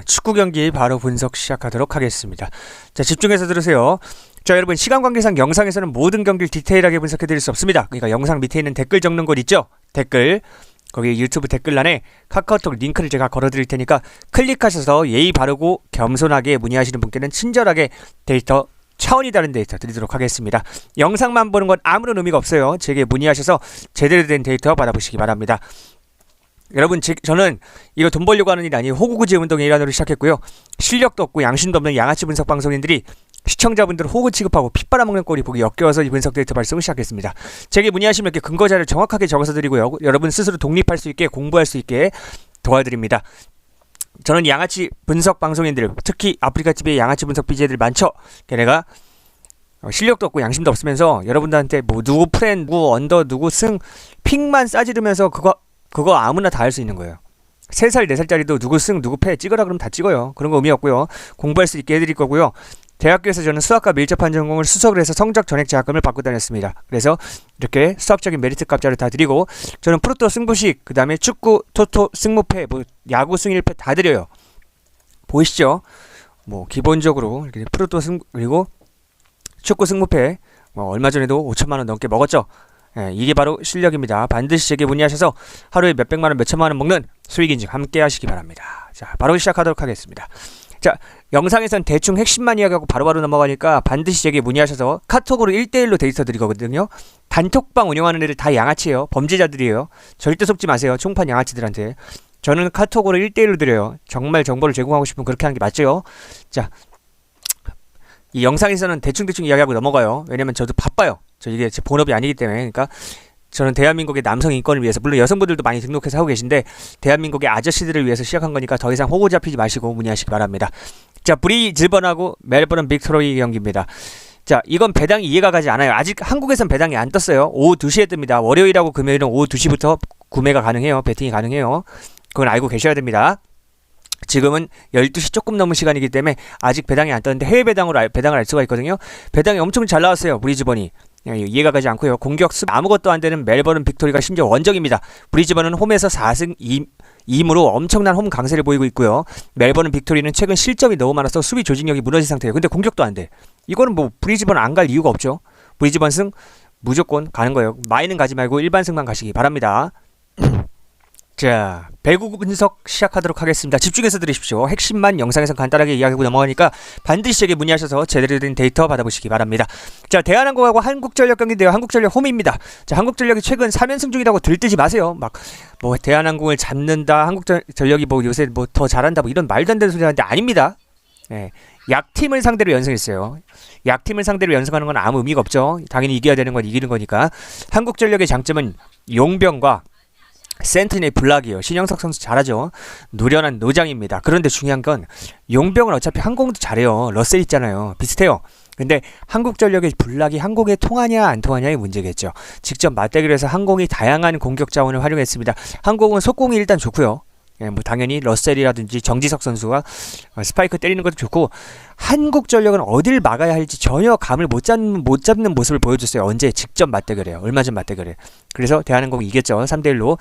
축구 경기 바로 분석 시작하도록 하겠습니다. 자, 집중해서 들으세요. 자, 여러분, 시간 관계상 영상에서는 모든 경기를 디테일하게 분석해 드릴 수 없습니다. 그러니까 영상 밑에 있는 댓글 적는 곳 있죠? 댓글. 거기 유튜브 댓글란에 카카오톡 링크를 제가 걸어 드릴 테니까 클릭하셔서 예의 바르고 겸손하게 문의하시는 분께는 친절하게 데이터 차원이 다른 데이터 드리도록 하겠습니다. 영상만 보는 건 아무런 의미가 없어요. 제게 문의하셔서 제대로 된 데이터 받아보시기 바랍니다. 여러분, 저는 이거 돈 벌려고 하는 일이 아니에요. 호구구제 운동의 일환으로 시작했고요. 실력도 없고 양심도 없는 양아치 분석 방송인들이 시청자분들을 호구 취급하고 피 빨아먹는 꼴이 보기 역겨워서 이 분석 데이터 발송을 시작했습니다. 제게 문의하시면 이렇게 근거자를 정확하게 적어서 드리고요. 여러분 스스로 독립할 수 있게 공부할 수 있게 도와드립니다. 저는 양아치 분석 방송인들, 특히 아프리카TV의 양아치 분석 BJ들 많죠? 걔네가 실력도 없고 양심도 없으면서 여러분들한테 뭐 누구 프렌, 누구 언더, 누구 승 픽만 싸지르면서 그거 아무나 다 할 수 있는 거예요. 3살, 4살짜리도 누구 승, 누구 패 찍으라 그러면 다 찍어요. 그런 거 의미 없고요. 공부할 수 있게 해드릴 거고요. 대학교에서 저는 수학과 밀접한 전공을 수석을 해서 성적 전액 장학금을 받고 다녔습니다. 그래서 이렇게 수학적인 메리트 값자를 다 드리고, 저는 프로토 승부식, 그 다음에 축구, 토토, 승무패, 뭐 야구 승일패 다 드려요. 보이시죠? 뭐 기본적으로 이렇게 프로토 승, 그리고 축구 승무패 뭐 얼마 전에도 5천만원 넘게 먹었죠. 예, 이게 바로 실력입니다. 반드시 제게 문의하셔서 하루에 몇백만원, 몇천만원 먹는 수익인증 함께 하시기 바랍니다. 자, 바로 시작하도록 하겠습니다. 자, 영상에선 대충 핵심만 이야기하고 바로바로 넘어가니까 반드시 제게 문의하셔서 카톡으로 1대1로 데이터 드리거든요. 단톡방 운영하는 애들 다 양아치예요. 범죄자들이에요. 절대 속지 마세요. 총판 양아치들한테. 저는 카톡으로 1대1로 드려요. 정말 정보를 제공하고 싶으면 그렇게 하는 게 맞죠? 자, 이 영상에서는 대충 이야기하고 넘어가요. 왜냐면 저도 바빠요. 저 이게 제 본업이 아니기 때문에. 그러니까 저는 대한민국의 남성 인권을 위해서, 물론 여성분들도 많이 등록해서 하고 계신데 대한민국의 아저씨들을 위해서 시작한 거니까 더 이상 호구 잡히지 마시고 문의하시기 바랍니다. 자, 브리즈번하고 멜버른 빅토리 경기입니다. 자, 이건 배당이 이해가 가지 않아요. 아직 한국에선 배당이 안 떴어요. 오후 2시에 뜹니다. 월요일하고 금요일은 오후 2시부터 구매가 가능해요. 베팅이 가능해요. 그건 알고 계셔야 됩니다. 지금은 12시 조금 넘은 시간이기 때문에 아직 배당이 안 떴는데 해외 배당을 알 수가 있거든요. 배당이 엄청 잘 나왔어요. 브리즈번이. 이해가 가지 않고요. 공격수 아무것도 안 되는 멜버른 빅토리가 심지어 원정입니다. 브리즈번은 홈에서 4승 2무로 엄청난 홈 강세를 보이고 있고요. 멜버른 빅토리는 최근 실점이 너무 많아서 수비 조직력이 무너진 상태예요. 근데 공격도 안 돼. 이거는 뭐 브리즈번 안 갈 이유가 없죠. 브리즈번 승 무조건 가는 거예요. 마이는 가지 말고 일반 승만 가시기 바랍니다. 자, 배구 분석 시작하도록 하겠습니다. 집중해서 들으십시오. 핵심만 영상에서 간단하게 이야기하고 넘어가니까 반드시 제게 문의하셔서 제대로 된 데이터 받아보시기 바랍니다. 자, 대한항공하고 한국전력 경기인데요. 한국전력 홈입니다. 자, 한국전력이 최근 3연승 중이라고 들뜨지 마세요. 막 뭐 대한항공을 잡는다, 한국전력이 뭐 요새 뭐 더 잘한다, 뭐 이런 말도 안 되는 소리 하는데 아닙니다. 예, 약팀을 상대로 연승했어요. 약팀을 상대로 연승하는 건 아무 의미가 없죠. 당연히 이겨야 되는 건 이기는 거니까. 한국전력의 장점은 용병과 센트의 블락이에요. 신영석 선수 잘하죠. 노련한 노장입니다. 그런데 중요한 건 용병은 어차피 항공도 잘해요. 러셀 있잖아요. 비슷해요. 근데 한국전력의 블락이 항공에 통하냐 안 통하냐의 문제겠죠. 직접 맞대결을 해서 항공이 다양한 공격 자원을 활용했습니다. 항공은 속공이 일단 좋고요. 예, 뭐 당연히 러셀이라든지 정지석 선수가 스파이크 때리는 것도 좋고, 한국전력은 어딜 막아야 할지 전혀 감을 못 잡는 모습을 보여줬어요. 언제? 직접 맞대결해요. 얼마 전 맞대결에. 그래서 대한항공이 이겼죠. 3대1로.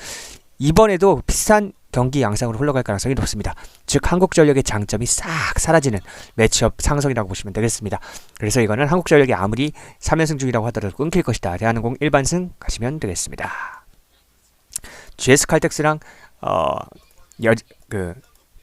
이번에도 비슷한 경기 양상으로 흘러갈 가능성이 높습니다. 즉 한국전력의 장점이 싹 사라지는 매치업 상성이라고 보시면 되겠습니다. 그래서 이거는 한국전력이 아무리 3연승 중이라고 하더라도 끊길 것이다. 대한항공 일반승 가시면 되겠습니다. GS 칼텍스랑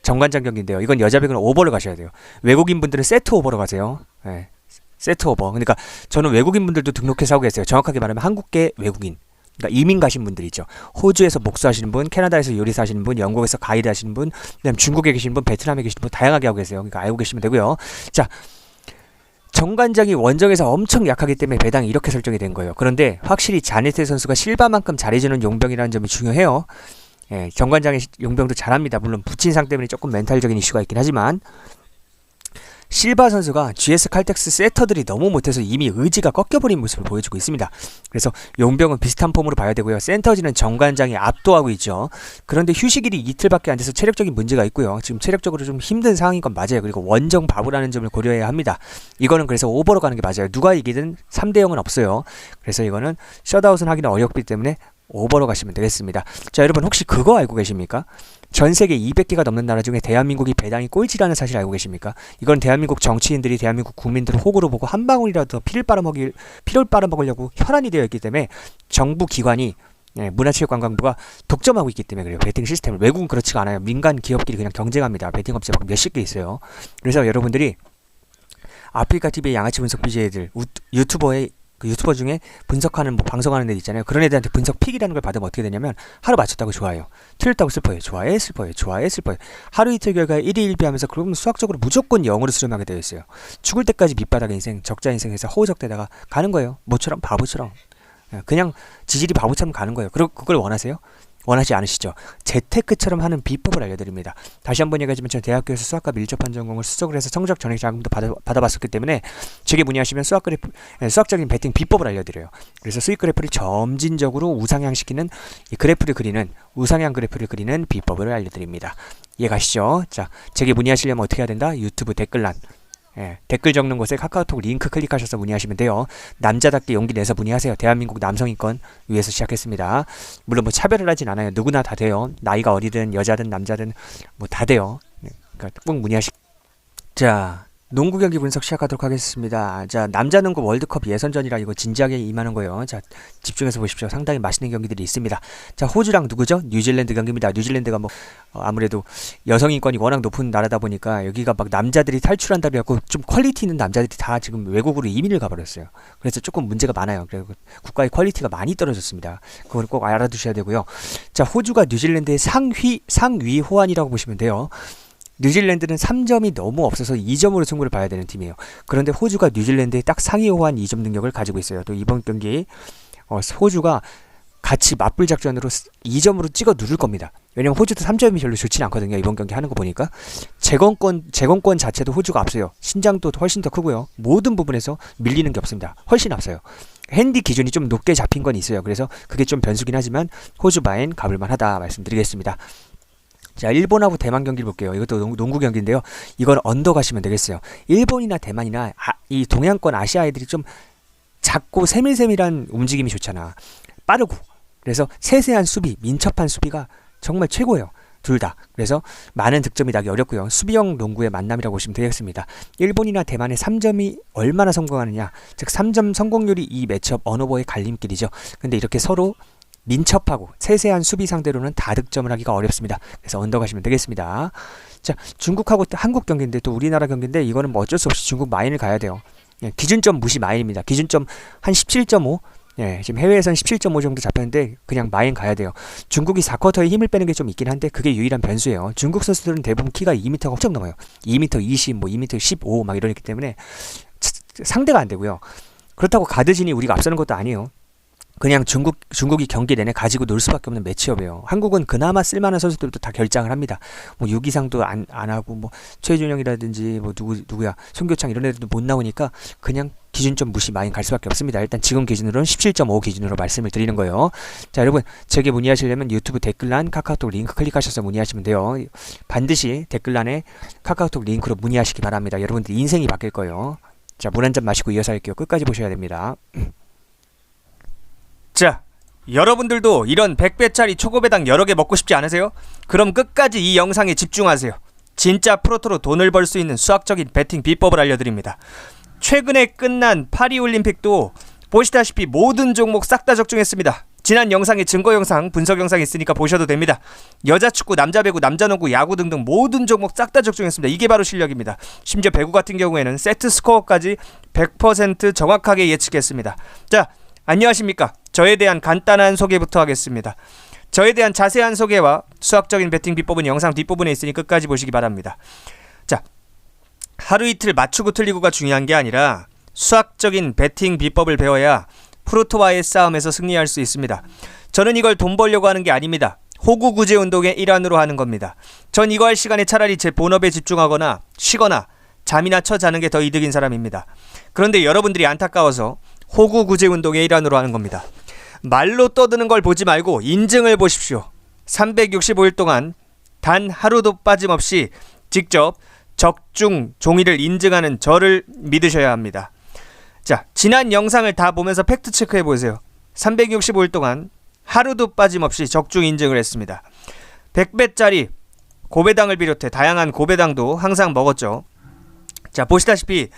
정관장 경기인데요. 이건 여자 배구는 오버를 가셔야 돼요. 외국인 분들은 세트 오버로 가세요. 네, 세트 오버. 그러니까 저는 외국인 분들도 등록해서 하고 계세요. 정확하게 말하면 한국계 외국인. 그러니까 이민 가신 분들 있죠. 호주에서 목수하시는 분, 캐나다에서 요리사 하시는 분, 영국에서 가이드 하시는 분, 그다음 중국에 계시는 분, 베트남에 계시는 분 다양하게 하고 계세요. 그러니까 알고 계시면 되고요. 자, 정관장이 원정에서 엄청 약하기 때문에 배당이 이렇게 설정이 된 거예요. 그런데 확실히 자네트 선수가 실바만큼 잘해주는 용병이라는 점이 중요해요. 예, 정관장의 용병도 잘합니다. 물론 부친상 때문에 조금 멘탈적인 이슈가 있긴 하지만 실바 선수가 GS 칼텍스 세터들이 너무 못해서 이미 의지가 꺾여버린 모습을 보여주고 있습니다. 그래서 용병은 비슷한 폼으로 봐야 되고요. 센터지는 정관장이 압도하고 있죠. 그런데 휴식일이 이틀밖에 안 돼서 체력적인 문제가 있고요. 지금 체력적으로 좀 힘든 상황인 건 맞아요. 그리고 원정 바보라는 점을 고려해야 합니다. 이거는 그래서 오버로 가는 게 맞아요. 누가 이기든 3대0은 없어요. 그래서 이거는 셧아웃은 하기는 어렵기 때문에 오버로 가시면 되겠습니다. 자, 여러분 혹시 그거 알고 계십니까? 전 세계 200개가 넘는 나라 중에 대한민국이 배당이 꼴찌라는 사실 알고 계십니까? 이건 대한민국 정치인들이 대한민국 국민들을 호구로 보고 한 방울이라도 피를 빨아먹으려고 혈안이 되어 있기 때문에 정부 기관이 문화체육관광부가 독점하고 있기 때문에 그래요. 베팅 시스템을. 외국은 그렇지가 않아요. 민간 기업끼리 그냥 경쟁합니다. 베팅 업체 막 몇십 개 있어요. 그래서 여러분들이 아프리카 TV의 양아치 분석 BJ들 유튜버 중에 분석하는 방송하는 애들 있잖아요. 그런 애들한테 분석 픽이라는 걸 받으면 어떻게 되냐면 하루 맞췄다고 좋아요. 틀렸다고 슬퍼요. 좋아해 슬퍼요. 좋아해 슬퍼요. 하루 이틀 결과에 1위 1비 하면서 그러면 수학적으로 무조건 0으로 수렴하게 되어 있어요. 죽을 때까지 밑바닥 인생, 적자 인생에서 허우적대다가 가는 거예요. 모처럼 바보처럼. 그냥 지질이 바보처럼 가는 거예요. 그리고 그걸 원하세요? 원하지 않으시죠? 재테크처럼 하는 비법을 알려드립니다. 다시 한번 얘기하지만 저는 대학교에서 수학과 밀접한 전공을 수석을 해서 성적 전액 자금도 받아봤었기 때문에 제게 문의하시면 수학적인 베팅 비법을 알려드려요. 그래서 수익 그래프를 점진적으로 우상향시키는 우상향 그래프를 그리는 비법을 알려드립니다. 이해가시죠? 자, 제게 문의하시려면 어떻게 해야 된다? 유튜브 댓글란. 댓글 적는 곳에 카카오톡 링크 클릭하셔서 문의하시면 돼요. 남자답게 용기 내서 문의하세요. 대한민국 남성인권 위해서 시작했습니다. 물론 뭐 차별을 하진 않아요. 누구나 다 돼요. 나이가 어리든 여자든 남자든 뭐 다 돼요. 그러니까 꼭 자, 농구 경기 분석 시작하도록 하겠습니다. 자, 남자 농구 월드컵 예선전이라 이거 진지하게 임하는 거예요. 자, 집중해서 보십시오. 상당히 맛있는 경기들이 있습니다. 자, 호주랑 누구죠? 뉴질랜드 경기입니다. 뉴질랜드가 뭐 아무래도 여성 인권이 워낙 높은 나라다 보니까 여기가 막 남자들이 탈출한다고 해갖고 좀 퀄리티 있는 남자들이 다 지금 외국으로 이민을 가버렸어요. 그래서 조금 문제가 많아요. 그래서 국가의 퀄리티가 많이 떨어졌습니다. 그걸 꼭 알아두셔야 되고요. 자, 호주가 뉴질랜드의 상위 호환이라고 보시면 돼요. 뉴질랜드는 3점이 너무 없어서 2점으로 승부를 봐야 되는 팀이에요. 그런데 호주가 뉴질랜드의 딱 상위 호환 2점 능력을 가지고 있어요. 또 이번 경기 호주가 같이 맞불 작전으로 2점으로 찍어 누를 겁니다. 왜냐면 호주도 3점이 별로 좋지는 않거든요. 이번 경기 하는 거 보니까 제공권 자체도 호주가 앞서요. 신장도 훨씬 더 크고요. 모든 부분에서 밀리는 게 없습니다. 훨씬 앞서요. 핸디 기준이 좀 높게 잡힌 건 있어요. 그래서 그게 좀 변수긴 하지만 호주 바엔 가볼만 하다 말씀드리겠습니다. 자, 일본하고 대만 경기를 볼게요. 이것도 농구 경기인데요. 이건 언더 가시면 되겠어요. 일본이나 대만이나 이 동양권 아시아 애들이 좀 작고 세밀세밀한 움직임이 좋잖아. 빠르고. 그래서 세세한 수비, 민첩한 수비가 정말 최고예요. 둘 다. 그래서 많은 득점이 나기 어렵고요. 수비형 농구의 만남이라고 보시면 되겠습니다. 일본이나 대만의 3점이 얼마나 성공하느냐. 즉 3점 성공률이 이 매치업 언어버의 갈림길이죠. 근데 이렇게 서로 민첩하고 세세한 수비 상대로는 다득점을 하기가 어렵습니다. 그래서 언더 가시면 되겠습니다. 자, 중국하고 한국 경기인데 또 우리나라 경기인데 이거는 뭐 어쩔 수 없이 중국 마인을 가야 돼요. 기준점 무시 마인입니다. 기준점 한 17.5. 지금 해외에서는 17.5 정도 잡혔는데 그냥 마인 가야 돼요. 중국이 4쿼터에 힘을 빼는 게 좀 있긴 한데 그게 유일한 변수예요. 중국 선수들은 대부분 키가 2m가 훌쩍 넘어요. 2m 20, 뭐 2m 15 막 이러기 때문에 상대가 안 되고요. 그렇다고 가드진이 우리가 앞서는 것도 아니에요. 그냥 중국이 경기 내내 가지고 놀 수밖에 없는 매치업이에요. 한국은 그나마 쓸만한 선수들도 다 결장을 합니다. 뭐 유기상도 안 하고 뭐 최준영이라든지 뭐 누구야 송교창 이런 애들도 못 나오니까 그냥 기준점 무시 마인 갈 수밖에 없습니다. 일단 지금 기준으로는 17.5 기준으로 말씀을 드리는 거예요. 자, 여러분 제게 문의하시려면 유튜브 댓글란 카카오톡 링크 클릭하셔서 문의하시면 돼요. 반드시 댓글란에 카카오톡 링크로 문의하시기 바랍니다. 여러분들 인생이 바뀔 거예요. 자, 물 한 잔 마시고 이어서 할게요. 끝까지 보셔야 됩니다. 자, 여러분들도 이런 100배짜리 초고배당 여러 개 먹고 싶지 않으세요? 그럼 끝까지 이 영상에 집중하세요. 진짜 프로토로 돈을 벌 수 있는 수학적인 베팅 비법을 알려드립니다. 최근에 끝난 파리올림픽도 보시다시피 모든 종목 싹 다 적중했습니다. 지난 영상에 증거 영상, 분석 영상 있으니까 보셔도 됩니다. 여자 축구, 남자 배구, 남자 농구, 야구 등등 모든 종목 싹 다 적중했습니다. 이게 바로 실력입니다. 심지어 배구 같은 경우에는 세트 스코어까지 100% 정확하게 예측했습니다. 자, 안녕하십니까. 저에 대한 간단한 소개부터 하겠습니다. 저에 대한 자세한 소개와 수학적인 베팅 비법은 영상 뒷부분에 있으니 끝까지 보시기 바랍니다. 자, 하루 이틀 맞추고 틀리고가 중요한 게 아니라 수학적인 베팅 비법을 배워야 프로토와의 싸움에서 승리할 수 있습니다. 저는 이걸 돈 벌려고 하는 게 아닙니다. 호구 구제 운동의 일환으로 하는 겁니다. 전 이거 할 시간에 차라리 제 본업에 집중하거나 쉬거나 잠이나 쳐 자는 게 더 이득인 사람입니다. 그런데 여러분들이 안타까워서 호구 구제 운동의 일환으로 하는 겁니다. 말로 떠드는 걸 보지 말고 인증을 보십시오. 365일 동안 단 하루도 빠짐없이 직접 적중 종이를 인증하는 저를 믿으셔야 합니다. 자, 지난 영상을 다 보면서 팩트 체크해 보세요. 365일 동안 하루도 빠짐없이 적중 인증을 했습니다. 100배짜리 고배당을 비롯해 다양한 고배당도 항상 먹었죠. 자, 보시다시피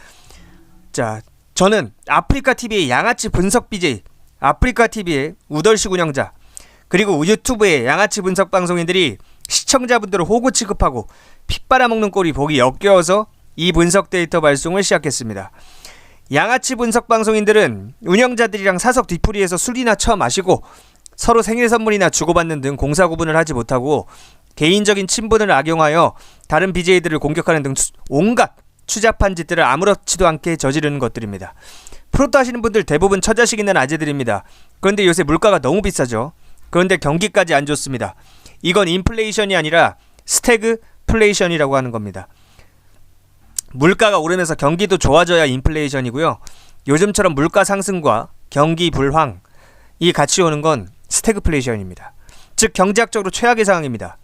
자, 저는 아프리카TV의 양아치 분석 BJ, 아프리카TV의 우덜식 운영자, 그리고 유튜브의 양아치 분석 방송인들이 시청자분들을 호구 취급하고 피 빨아먹는 꼴이 보기 역겨워서 이 분석 데이터 발송을 시작했습니다. 양아치 분석 방송인들은 운영자들이랑 사석 뒤풀이에서 술이나 처마시고 서로 생일 선물이나 주고받는 등 공사 구분을 하지 못하고 개인적인 친분을 악용하여 다른 BJ들을 공격하는 등 온갖 추잡한 짓들을 아무렇지도 않게 저지르는 것들입니다. 프로토 하시는 분들 대부분 처자식 있는 아재들입니다. 그런데 요새 물가가 너무 비싸죠. 그런데 경기까지 안 좋습니다. 이건 인플레이션이 아니라 스태그플레이션이라고 하는 겁니다. 물가가 오르면서 경기도 좋아져야 인플레이션이고요. 요즘처럼 물가 상승과 경기 불황이 같이 오는 건 스태그플레이션입니다. 즉 경제학적으로 최악의 상황입니다.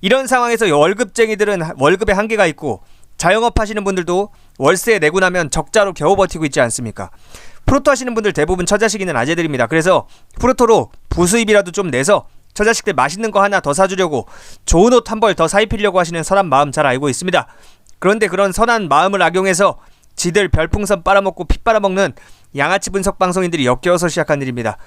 이런 상황에서 월급쟁이들은 월급에 한계가 있고 자영업 하시는 분들도 월세 내고 나면 적자로 겨우 버티고 있지 않습니까? 프로토 하시는 분들 대부분 처자식 있는 아재들입니다. 그래서 프로토로 부수입이라도 좀 내서 처자식들 맛있는 거 하나 더 사주려고 좋은 옷 한 벌 더 사입히려고 하시는 선한 마음 잘 알고 있습니다. 그런데 그런 선한 마음을 악용해서 지들 별풍선 빨아먹고 피 빨아먹는 양아치 분석 방송인들이 역겨워서 시작한 일입니다.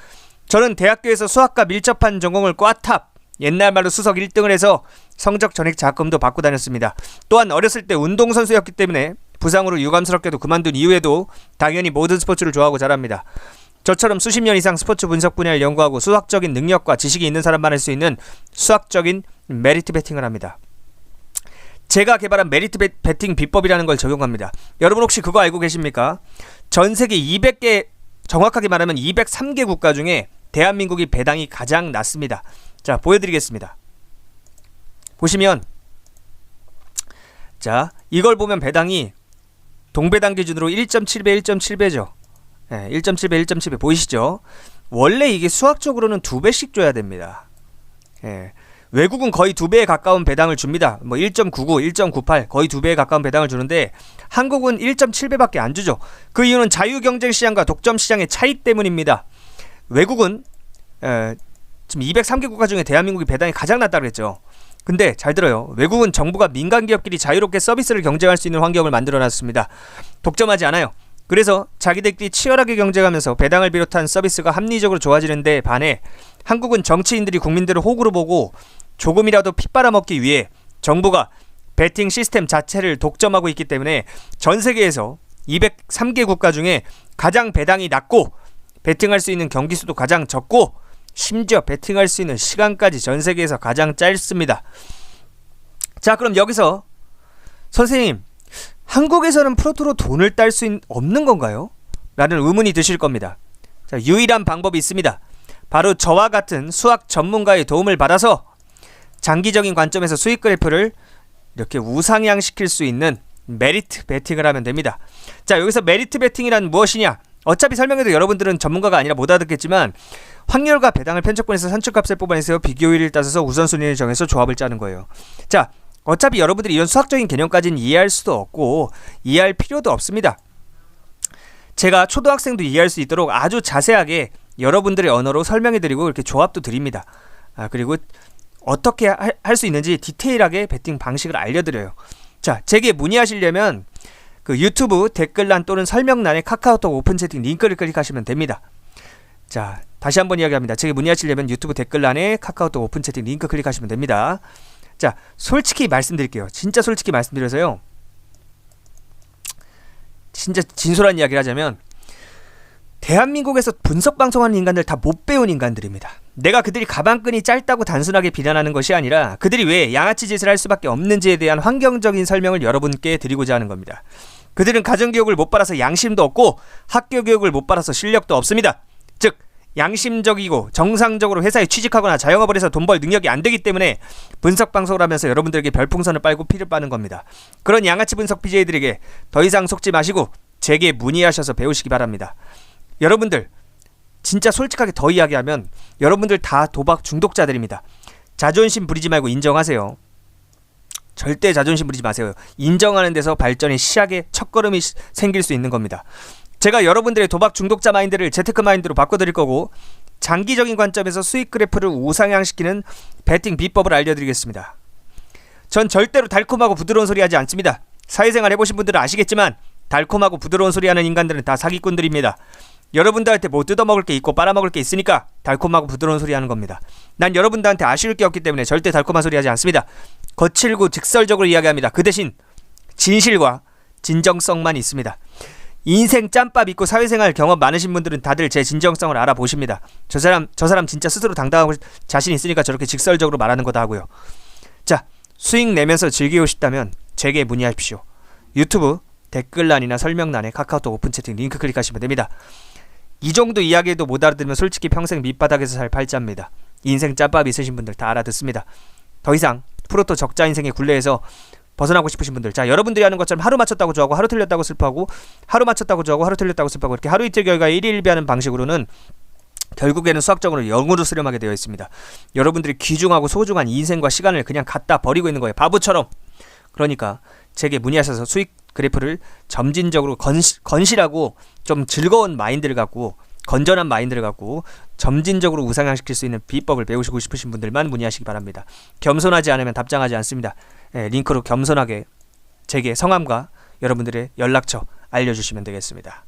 저는 대학교에서 수학과 밀접한 전공을 꽈탑, 옛날 말로 수석 1등을 해서 성적 전액 장학금도 받고 다녔습니다. 또한 어렸을 때 운동선수였기 때문에 부상으로 유감스럽게도 그만둔 이후에도 당연히 모든 스포츠를 좋아하고 자랍니다. 저처럼 수십 년 이상 스포츠 분석 분야를 연구하고 수학적인 능력과 지식이 있는 사람만 할 수 있는 수학적인 메리트 베팅을 합니다. 제가 개발한 메리트 베팅 비법이라는 걸 적용합니다. 여러분 혹시 그거 알고 계십니까? 전 세계 200개, 정확하게 말하면 203개 국가 중에 대한민국이 배당이 가장 낮습니다. 자, 보여드리겠습니다. 보시면 자, 이걸 보면 배당이 동배당 기준으로 1.7배 1.7배죠. 1.7배 1.7배 보이시죠? 원래 이게 수학적으로는 2배씩 줘야 됩니다. 외국은 거의 2배에 가까운 배당을 줍니다. 뭐 1.99, 1.98 거의 2배에 가까운 배당을 주는데 한국은 1.7배밖에 안 주죠. 그 이유는 자유경쟁시장과 독점시장의 차이 때문입니다. 외국은 지금 203개 국가 중에 대한민국이 배당이 가장 낮다고 그랬죠. 근데 잘 들어요. 외국은 정부가 민간기업끼리 자유롭게 서비스를 경쟁할 수 있는 환경을 만들어놨습니다. 독점하지 않아요. 그래서 자기들끼리 치열하게 경쟁하면서 배당을 비롯한 서비스가 합리적으로 좋아지는 데 반해 한국은 정치인들이 국민들을 호구로 보고 조금이라도 피 빨아먹기 위해 정부가 베팅 시스템 자체를 독점하고 있기 때문에 전 세계에서 203개 국가 중에 가장 배당이 낮고 베팅할 수 있는 경기 수도 가장 적고 심지어 베팅할 수 있는 시간까지 전 세계에서 가장 짧습니다. 자, 그럼 여기서 선생님, 한국에서는 프로토로 돈을 딸 수 없는 건가요? 라는 의문이 드실 겁니다. 자, 유일한 방법이 있습니다. 바로 저와 같은 수학 전문가의 도움을 받아서 장기적인 관점에서 수익 그래프를 이렇게 우상향시킬 수 있는 메리트 베팅을 하면 됩니다. 자, 여기서 메리트 베팅이란 무엇이냐? 어차피 설명해도 여러분들은 전문가가 아니라 못 알아듣겠지만 확률과 배당을 편적분해서 산출값을 뽑아내서 비교율을 따져서 우선순위를 정해서 조합을 짜는 거예요. 자, 어차피 여러분들이 이런 수학적인 개념까지는 이해할 수도 없고 이해할 필요도 없습니다. 제가 초등학생도 이해할 수 있도록 아주 자세하게 여러분들의 언어로 설명해드리고 이렇게 조합도 드립니다. 그리고 어떻게 할 수 있는지 디테일하게 베팅 방식을 알려드려요. 자, 제게 문의하시려면 그 유튜브 댓글란 또는 설명란에 카카오톡 오픈 채팅 링크를 클릭하시면 됩니다. 자, 다시 한번 이야기합니다. 제게 문의하시려면 유튜브 댓글란에 카카오톡 오픈 채팅 링크 클릭하시면 됩니다. 자, 솔직히 말씀드릴게요. 진짜 솔직히 말씀드려서요. 진짜 진솔한 이야기를 하자면 대한민국에서 분석 방송하는 인간들 다 못 배운 인간들입니다. 내가 그들이 가방끈이 짧다고 단순하게 비난하는 것이 아니라 그들이 왜 양아치 짓을 할 수밖에 없는지에 대한 환경적인 설명을 여러분께 드리고자 하는 겁니다. 그들은 가정교육을 못 받아서 양심도 없고 학교교육을 못 받아서 실력도 없습니다. 즉 양심적이고 정상적으로 회사에 취직하거나 자영업을 해서 돈 벌 능력이 안 되기 때문에 분석 방송을 하면서 여러분들에게 별풍선을 빨고 피를 빠는 겁니다. 그런 양아치 분석 BJ들에게 더 이상 속지 마시고 제게 문의하셔서 배우시기 바랍니다. 여러분들 진짜 솔직하게 더 이야기하면 여러분들 다 도박 중독자들입니다. 자존심 부리지 말고 인정하세요. 절대 자존심 부리지 마세요. 인정하는 데서 발전의 시작의 첫걸음이 생길 수 있는 겁니다. 제가 여러분들의 도박 중독자 마인드를 재테크 마인드로 바꿔드릴 거고 장기적인 관점에서 수익 그래프를 우상향시키는 베팅 비법을 알려드리겠습니다. 전 절대로 달콤하고 부드러운 소리 하지 않습니다. 사회생활 해보신 분들은 아시겠지만 달콤하고 부드러운 소리 하는 인간들은 다 사기꾼들입니다. 여러분들한테 뭐 뜯어먹을 게 있고 빨아먹을 게 있으니까 달콤하고 부드러운 소리 하는 겁니다. 난 여러분들한테 아쉬울 게 없기 때문에 절대 달콤한 소리 하지 않습니다. 거칠고 직설적으로 이야기합니다. 그 대신 진실과 진정성만 있습니다. 인생 짬밥 있고 사회생활 경험 많으신 분들은 다들 제 진정성을 알아보십니다. 저 사람 진짜 스스로 당당하고 자신 있으니까 저렇게 직설적으로 말하는 거다 하고요. 자, 수익 내면서 즐기고 싶다면 제게 문의하십시오. 유튜브 댓글란이나 설명란에 카카오톡 오픈 채팅 링크 클릭하시면 됩니다. 이 정도 이야기도 못 알아들으면 솔직히 평생 밑바닥에서 살 팔자입니다. 인생 짬밥 있으신 분들 다 알아듣습니다. 더 이상 프로토 적자 인생의 굴레에서 벗어나고 싶으신 분들, 자, 여러분들이 하는 것처럼 하루 맞췄다고 좋아하고 하루 틀렸다고 슬퍼하고 하루 맞췄다고 좋아하고 하루 틀렸다고 슬퍼하고 이렇게 하루 이틀 결과에 일일비하는 방식으로는 결국에는 수학적으로 0으로 수렴하게 되어 있습니다. 여러분들이 귀중하고 소중한 인생과 시간을 그냥 갖다 버리고 있는 거예요. 바보처럼. 그러니까 제게 문의하셔서 수익 그래프를 점진적으로 건실하고 좀 즐거운 마인드를 갖고 건전한 마인드를 갖고 점진적으로 우상향시킬 수 있는 비법을 배우시고 싶으신 분들만 문의하시기 바랍니다. 겸손하지 않으면 답장하지 않습니다. 링크로 겸손하게 제게 성함과 여러분들의 연락처 알려주시면 되겠습니다.